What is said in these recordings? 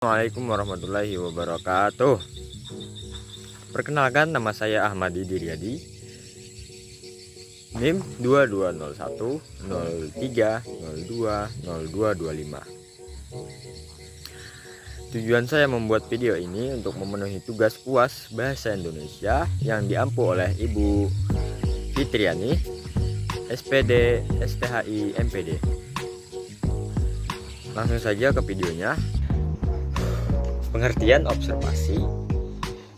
Assalamualaikum warahmatullahi wabarakatuh. Perkenalkan, nama saya Ahmad Diryadi, NIM 2201 03 02 0225. Tujuan saya membuat video ini untuk memenuhi tugas UAS Bahasa Indonesia yang diampu oleh Ibu Fitriani, SPD STHI MPD. Langsung saja ke videonya. Pengertian observasi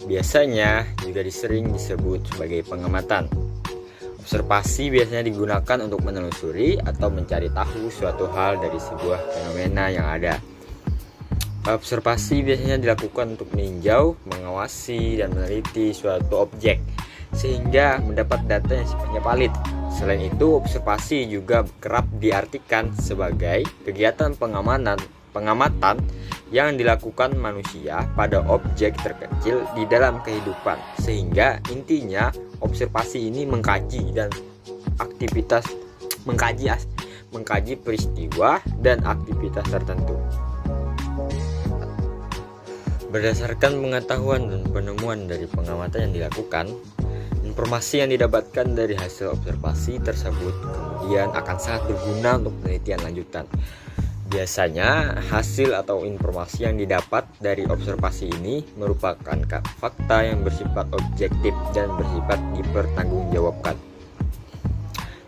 biasanya juga sering disebut sebagai pengamatan. Observasi biasanya digunakan untuk menelusuri atau mencari tahu suatu hal dari sebuah fenomena yang ada. Observasi biasanya dilakukan untuk meninjau, mengawasi, dan meneliti suatu objek sehingga mendapat data yang sifatnya valid. Selain itu, observasi juga kerap diartikan sebagai kegiatan pengamatan yang dilakukan manusia pada objek terkecil di dalam kehidupan, sehingga intinya observasi ini mengkaji peristiwa dan aktivitas tertentu. Berdasarkan pengetahuan dan penemuan dari pengamatan yang dilakukan, informasi yang didapatkan dari hasil observasi tersebut kemudian akan sangat berguna untuk penelitian lanjutan. Biasanya hasil atau informasi yang didapat dari observasi ini merupakan fakta yang bersifat objektif dan bersifat dipertanggungjawabkan.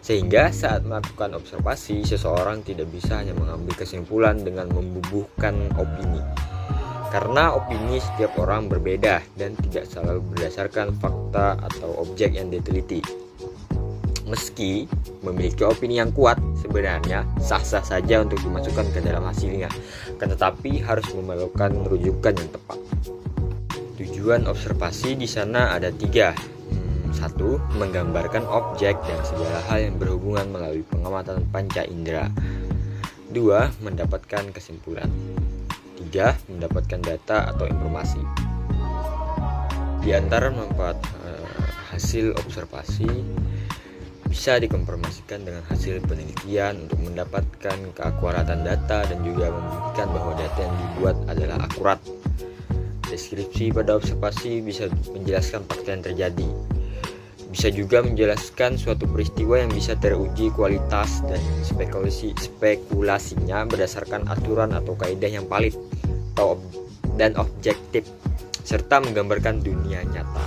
Sehingga saat melakukan observasi, seseorang tidak bisa hanya mengambil kesimpulan dengan membubuhkan opini. Karena opini setiap orang berbeda dan tidak selalu berdasarkan fakta atau objek yang diteliti. Meski memiliki opini yang kuat, sebenarnya sah-sah saja untuk dimasukkan ke dalam hasilnya, tetapi harus memerlukan rujukan yang tepat. Tujuan observasi di sana ada 3. 1. Menggambarkan objek dan segala hal yang berhubungan melalui pengamatan panca indera. 2. Mendapatkan kesimpulan. 3. Mendapatkan data atau informasi. Di antara manfaat hasil observasi bisa dikonfirmasikan dengan hasil penelitian untuk mendapatkan keakuratan data dan juga membuktikan bahwa data yang dibuat adalah akurat. Deskripsi pada observasi bisa menjelaskan fakta yang terjadi. Bisa juga menjelaskan suatu peristiwa yang bisa teruji kualitas dan spekulasinya berdasarkan aturan atau kaidah yang valid dan objektif, serta menggambarkan dunia nyata.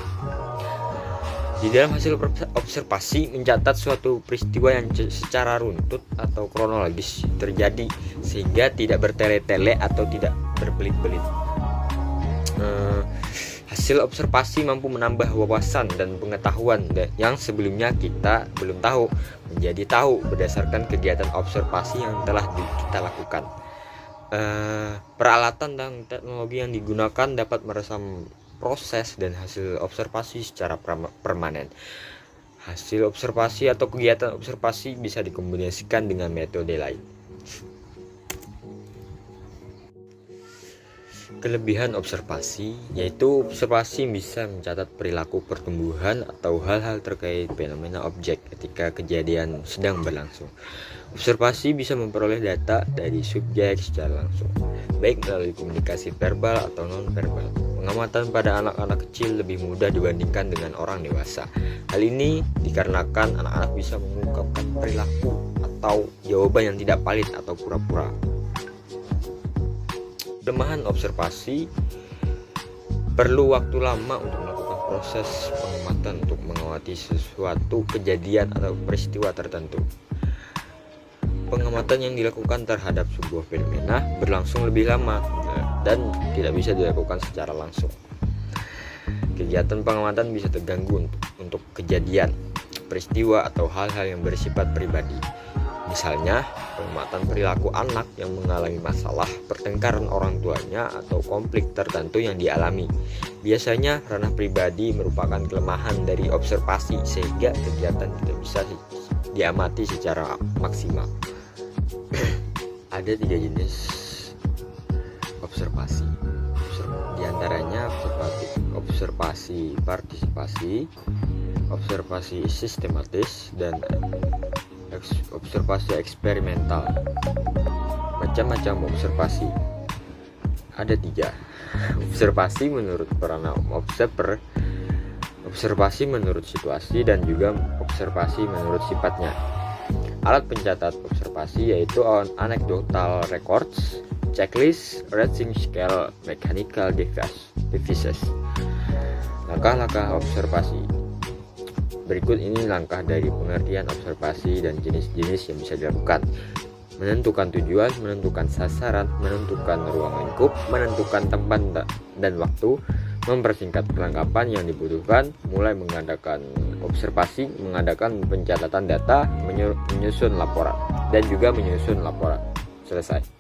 Di dalam hasil observasi mencatat suatu peristiwa yang secara runtut atau kronologis terjadi sehingga tidak bertele-tele atau tidak berbelit-belit. Hasil observasi mampu menambah wawasan dan pengetahuan yang sebelumnya kita belum tahu menjadi tahu berdasarkan kegiatan observasi yang telah kita lakukan. Peralatan dan teknologi yang digunakan dapat meresam proses dan hasil observasi secara permanen. Hasil observasi atau kegiatan observasi bisa dikombinasikan dengan metode lain. Kelebihan observasi yaitu observasi bisa mencatat perilaku pertumbuhan atau hal-hal terkait fenomena objek ketika kejadian sedang berlangsung. Observasi bisa memperoleh data dari subjek secara langsung, baik melalui komunikasi verbal atau non-verbal. Pengamatan pada anak-anak kecil lebih mudah dibandingkan dengan orang dewasa. Hal ini dikarenakan anak-anak bisa mengungkapkan perilaku atau jawaban yang tidak valid atau pura-pura. Kelemahan observasi perlu waktu lama untuk melakukan proses pengamatan untuk mengamati sesuatu kejadian atau peristiwa tertentu. Pengamatan yang dilakukan terhadap sebuah fenomena berlangsung lebih lama dan tidak bisa dilakukan secara langsung. Kegiatan pengamatan bisa terganggu untuk kejadian, peristiwa, atau hal-hal yang bersifat pribadi. Misalnya, pengamatan perilaku anak yang mengalami masalah, pertengkaran orang tuanya, atau konflik tertentu yang dialami. Biasanya, ranah pribadi merupakan kelemahan dari observasi sehingga kegiatan tidak bisa diamati secara maksimal. Ada 3 jenis observasi. Di antaranya observasi partisipasi, observasi sistematis, dan observasi eksperimental. Macam-macam observasi. ada 3. Observasi menurut peranan observer, observasi menurut situasi, dan juga observasi menurut sifatnya. Alat pencatat observasi yaitu anecdotal records, checklist, rating scale, mechanical devices. Langkah-langkah observasi. Berikut ini langkah dari pengertian observasi dan jenis-jenis yang bisa dilakukan. Menentukan tujuan, menentukan sasaran, menentukan ruang lingkup, menentukan tempat dan waktu, mempersingkat perlengkapan yang dibutuhkan, mulai mengadakan observasi, mengadakan pencatatan data, menyusun laporan, dan juga menyusun laporan. Selesai.